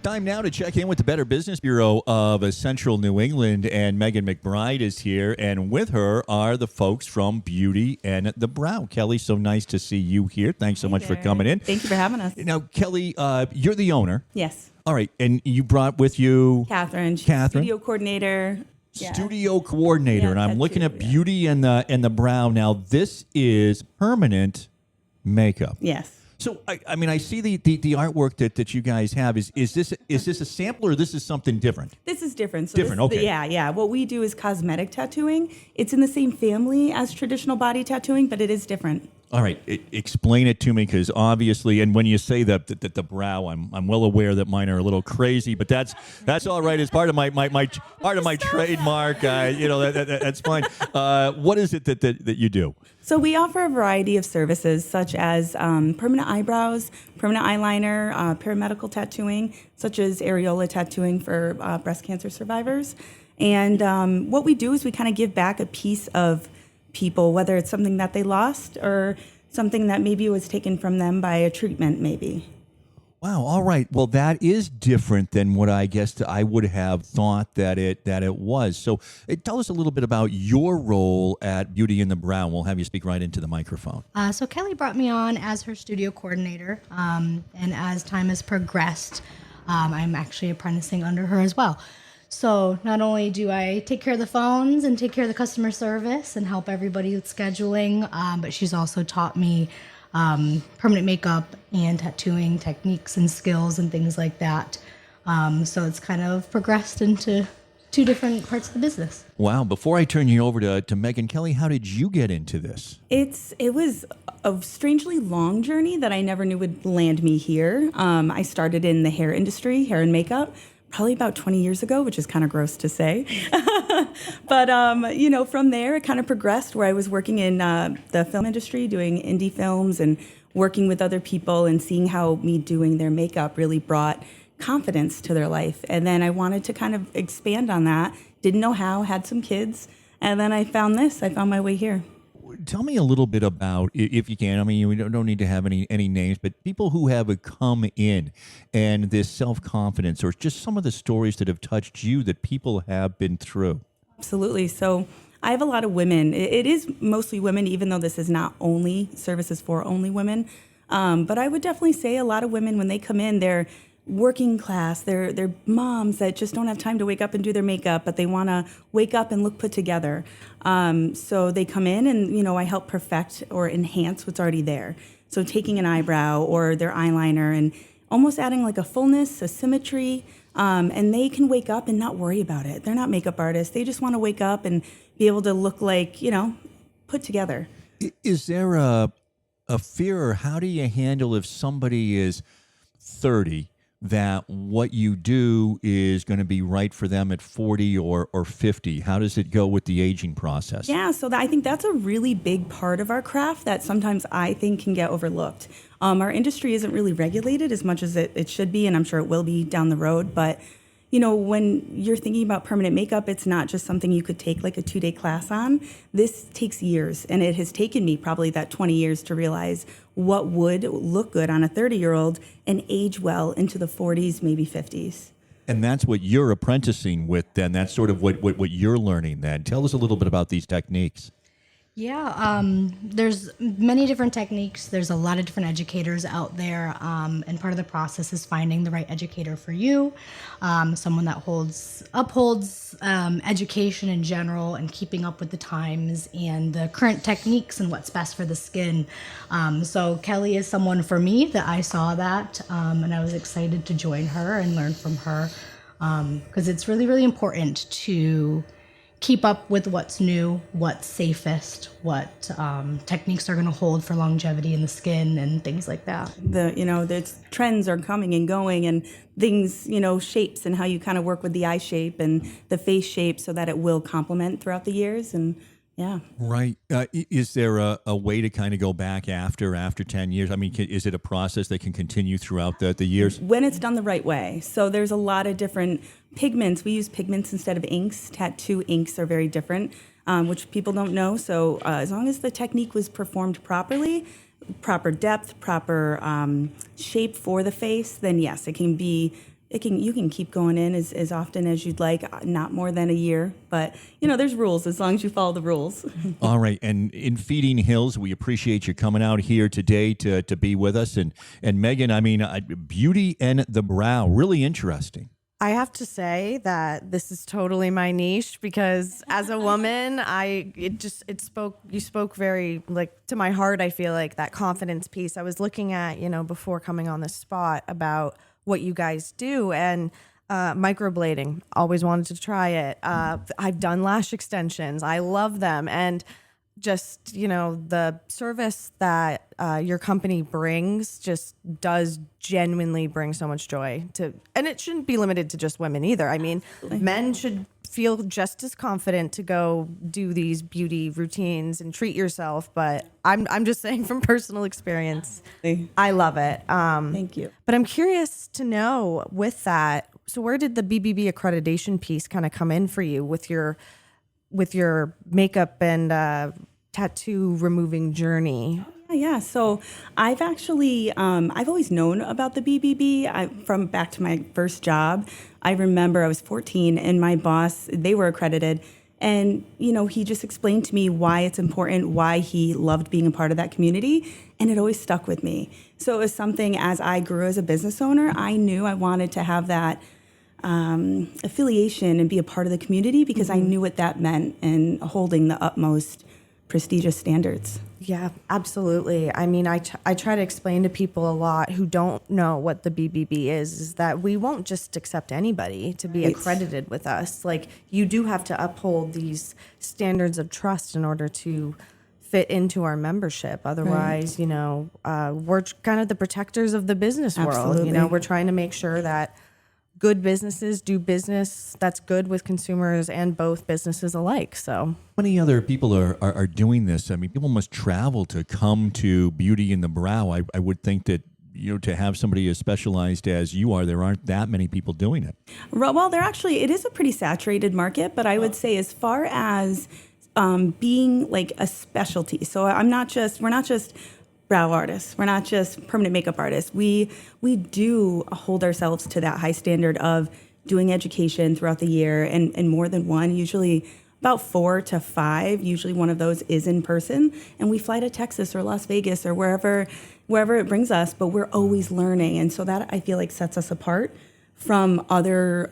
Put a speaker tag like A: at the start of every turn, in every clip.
A: Time now to check in with the Better Business Bureau of Central New England, and Megan MacBride is here, and with her are the folks from Beauty and the Brow. Kelly, so nice to see you here. Thanks so much for coming in.
B: Thank you for having us.
A: Now, Kelly, you're the owner.
B: Yes.
A: All right, and you brought with you
B: Catherine. She's
A: Catherine.
B: Studio coordinator. Yeah.
A: Studio coordinator,
B: Yeah,
A: and I'm
B: tattoo,
A: looking at
B: yeah.
A: Beauty and the Brow. Now, this is permanent makeup.
B: Yes.
A: So, I mean, I see the artwork that you guys have. Is this a sample, or this is something different?
B: This is different. So
A: Different, okay.
B: Yeah. What we do is cosmetic tattooing. It's in the same family as traditional body tattooing, but it is different.
A: All right, explain it to me, because obviously, and when you say the brow, I'm well aware that mine are a little crazy, but that's all right. It's part of my part of my trademark. That's fine. What is it that you do?
B: So we offer a variety of services, such as permanent eyebrows, permanent eyeliner, paramedical tattooing, such as areola tattooing for breast cancer survivors. And what we do is we kind of give back a piece of people, whether it's something that they lost or something that maybe was taken from them by a treatment, maybe.
A: Wow. All right. Well, that is different than what I guess I would have thought that it was. So, tell us a little bit about your role at Beauty and the Brow. We'll have you speak right into the microphone.
C: So Kelly brought me on as her studio coordinator, and as time has progressed, I'm actually apprenticing under her as well. So not only do I take care of the phones and take care of the customer service and help everybody with scheduling, but she's also taught me permanent makeup and tattooing techniques and skills and things like that. So it's kind of progressed into two different parts of the business.
A: Wow. Before I turn you over to Megan, Kelly, how did you get into this?
B: It was a strangely long journey that I never knew would land me here. I started in the hair industry, hair and makeup, probably about 20 years ago, which is kind of gross to say. But, from there, it kind of progressed where I was working in the film industry, doing indie films and working with other people and seeing how me doing their makeup really brought confidence to their life. And then I wanted to kind of expand on that. Didn't know how, had some kids. And then I found my way here.
A: Tell me a little bit about, if you can, I mean, we don't need to have any names, but people who have come in and this self-confidence, or just some of the stories that have touched you that people have been through.
B: Absolutely. So I have a lot of women. It is mostly women, even though this is not only services for only women. But I would definitely say a lot of women, when they come in, they're working class, they're moms that just don't have time to wake up and do their makeup, but they want to wake up and look put together. So they come in and, I help perfect or enhance what's already there. So taking an eyebrow or their eyeliner and almost adding like a fullness, a symmetry, and they can wake up and not worry about it. They're not makeup artists. They just want to wake up and be able to look like, put together.
A: Is there a fear, or how do you handle if somebody is 30 that what you do is going to be right for them at 40 or 50? How does it go with the aging process?
B: Yeah, so I think that's a really big part of our craft that sometimes I think can get overlooked. Our industry isn't really regulated as much as it should be, and I'm sure it will be down the road. But, when you're thinking about permanent makeup, it's not just something you could take like a 2-day class on. This takes years, and it has taken me probably that 20 years to realize what would look good on a 30-year-old and age well into the 40s, maybe 50s.
A: And that's what you're apprenticing with then. That's sort of what you're learning then. Tell us a little bit about these techniques.
C: Yeah, there's many different techniques. There's a lot of different educators out there, and part of the process is finding the right educator for you, someone that upholds education in general and keeping up with the times and the current techniques and what's best for the skin. So Kelly is someone for me that I saw that, and I was excited to join her and learn from her, because it's really, really important to keep up with what's new, what's safest, what techniques are going to hold for longevity in the skin and things like that.
B: The trends are coming and going, and things, shapes and how you kind of work with the eye shape and the face shape so that it will complement throughout the years. And yeah.
A: Right. Is there a way to kind of go back after 10 years? I mean, is it a process that can continue throughout the years?
B: When it's done the right way. So there's a lot of different pigments. We use pigments instead of inks. Tattoo inks are very different, which people don't know. So as long as the technique was performed properly, proper depth, proper shape for the face, then yes, it can be you can keep going in as often as you'd like, not more than a year. But, there's rules as long as you follow the rules.
A: All right. And in Feeding Hills, we appreciate you coming out here today to be with us. And Megan, beauty and the brow, really interesting.
D: I have to say that this is totally my niche because as a woman, you spoke very to my heart. I feel like that confidence piece. I was looking at, before coming on the spot about what you guys do, and microblading, always wanted to try it. I've done lash extensions. I love them. And just, the service that your company brings just does genuinely bring so much joy and it shouldn't be limited to just women either. I mean, men should feel just as confident to go do these beauty routines and treat yourself. But I'm just saying from personal experience, I love it.
B: Thank you.
D: But I'm curious to know with that, so where did the BBB accreditation piece kind of come in for you with your makeup and tattoo removing journey?
B: Yeah. So I've actually, I've always known about the BBB from back to my first job. I remember I was 14 and my boss, they were accredited. And, he just explained to me why it's important, why he loved being a part of that community. And it always stuck with me. So it was something as I grew as a business owner, I knew I wanted to have that affiliation and be a part of the community because I knew what that meant and holding the utmost prestigious standards.
D: Yeah, absolutely. I mean, I try to explain to people a lot who don't know what the BBB is that we won't just accept anybody to be accredited with us. You do have to uphold these standards of trust in order to fit into our membership. Otherwise, we're kind of the protectors of the business world.
B: Absolutely.
D: We're trying to make sure that good businesses do business that's good with consumers and both businesses alike. So
A: many other people are doing this. I mean, people must travel to come to Beauty in the Brow. I would think that, to have somebody as specialized as you are, there aren't that many people doing it.
B: Well, it is a pretty saturated market, but I would say as far as being a specialty. So we're not just brow artists. We're not just permanent makeup artists. We do hold ourselves to that high standard of doing education throughout the year and more than one, usually about 4 to 5. Usually one of those is in person. And we fly to Texas or Las Vegas or wherever it brings us, but we're always learning. And so that I feel like sets us apart from other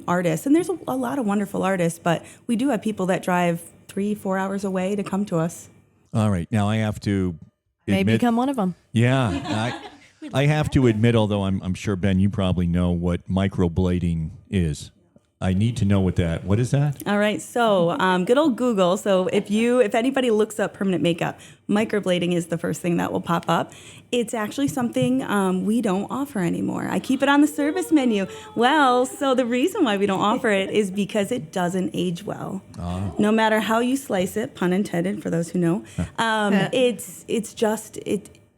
B: artists. And there's a lot of wonderful artists, but we do have people that drive 3-4 hours away to come to us.
A: All right. Now I have to
D: maybe become one of them.
A: Yeah. I have to admit, although I'm sure, Ben, you probably know what microblading is. I need to know what is that?
B: All right. So good old Google. So if anybody looks up permanent makeup, microblading is the first thing that will pop up. It's actually something we don't offer anymore. I keep it on the service menu. Well, so the reason why we don't offer it is because it doesn't age well. Oh. No matter how you slice it, pun intended for those who know,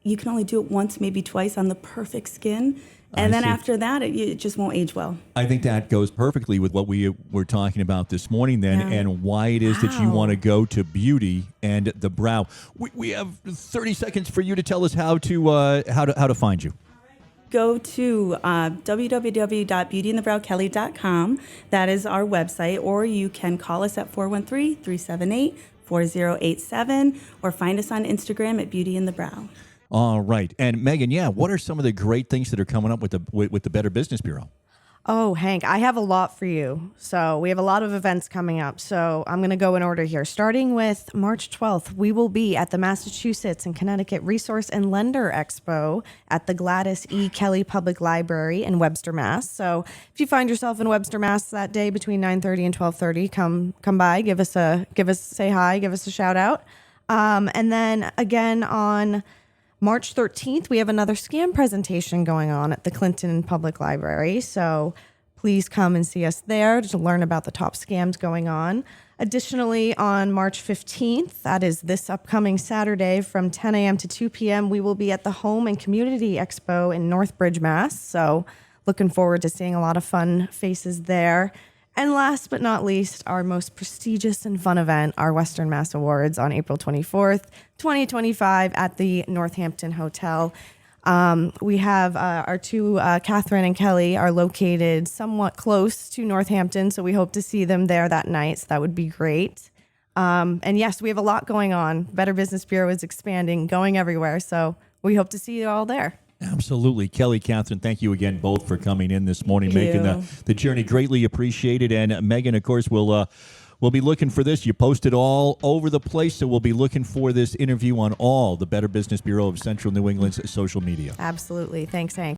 B: you can only do it once, maybe twice on the perfect skin. And then after that, it just won't age well.
A: I think that goes perfectly with what we were talking about this morning then, and why it is that you want to go to Beauty and the Brow. We have 30 seconds for you to tell us how to find you.
B: Go to www.beautyandthebrowkelly.com. That is our website, or you can call us at 413-378-4087, or find us on Instagram at Beauty in the Brow.
A: All right. And Megan, what are some of the great things that are coming up with the Better Business Bureau?
D: Oh, Hank, I have a lot for you. So we have a lot of events coming up. So I'm going to go in order here. Starting with March 12th, we will be at the Massachusetts and Connecticut Resource and Lender Expo at the Gladys E. Kelly Public Library in Webster, Mass. So if you find yourself in Webster, Mass that day between 9:30 and 12:30, come by, say hi, give us a shout out. And then again on March 13th, we have another scam presentation going on at the Clinton Public Library. So please come and see us there to learn about the top scams going on. Additionally, on March 15th, that is this upcoming Saturday from 10 a.m. to 2 p.m., we will be at the Home and Community Expo in Northbridge, Mass. So looking forward to seeing a lot of fun faces there. And last but not least, our most prestigious and fun event, our Western Mass Awards on April 24th, 2025 at the Northampton Hotel. We have our two, Catherine and Kelly, are located somewhat close to Northampton, so we hope to see them there that night. So that would be great. And yes, we have a lot going on. Better Business Bureau is expanding, going everywhere. So we hope to see you all there.
A: Absolutely. Kelly, Catherine, thank you again both for coming in this morning,
B: Thank
A: making
B: you.
A: the journey greatly appreciated. And Megan, of course, we'll be looking for this. You posted all over the place, so we'll be looking for this interview on all the Better Business Bureau of Central New England's social media.
D: Absolutely. Thanks, Hank.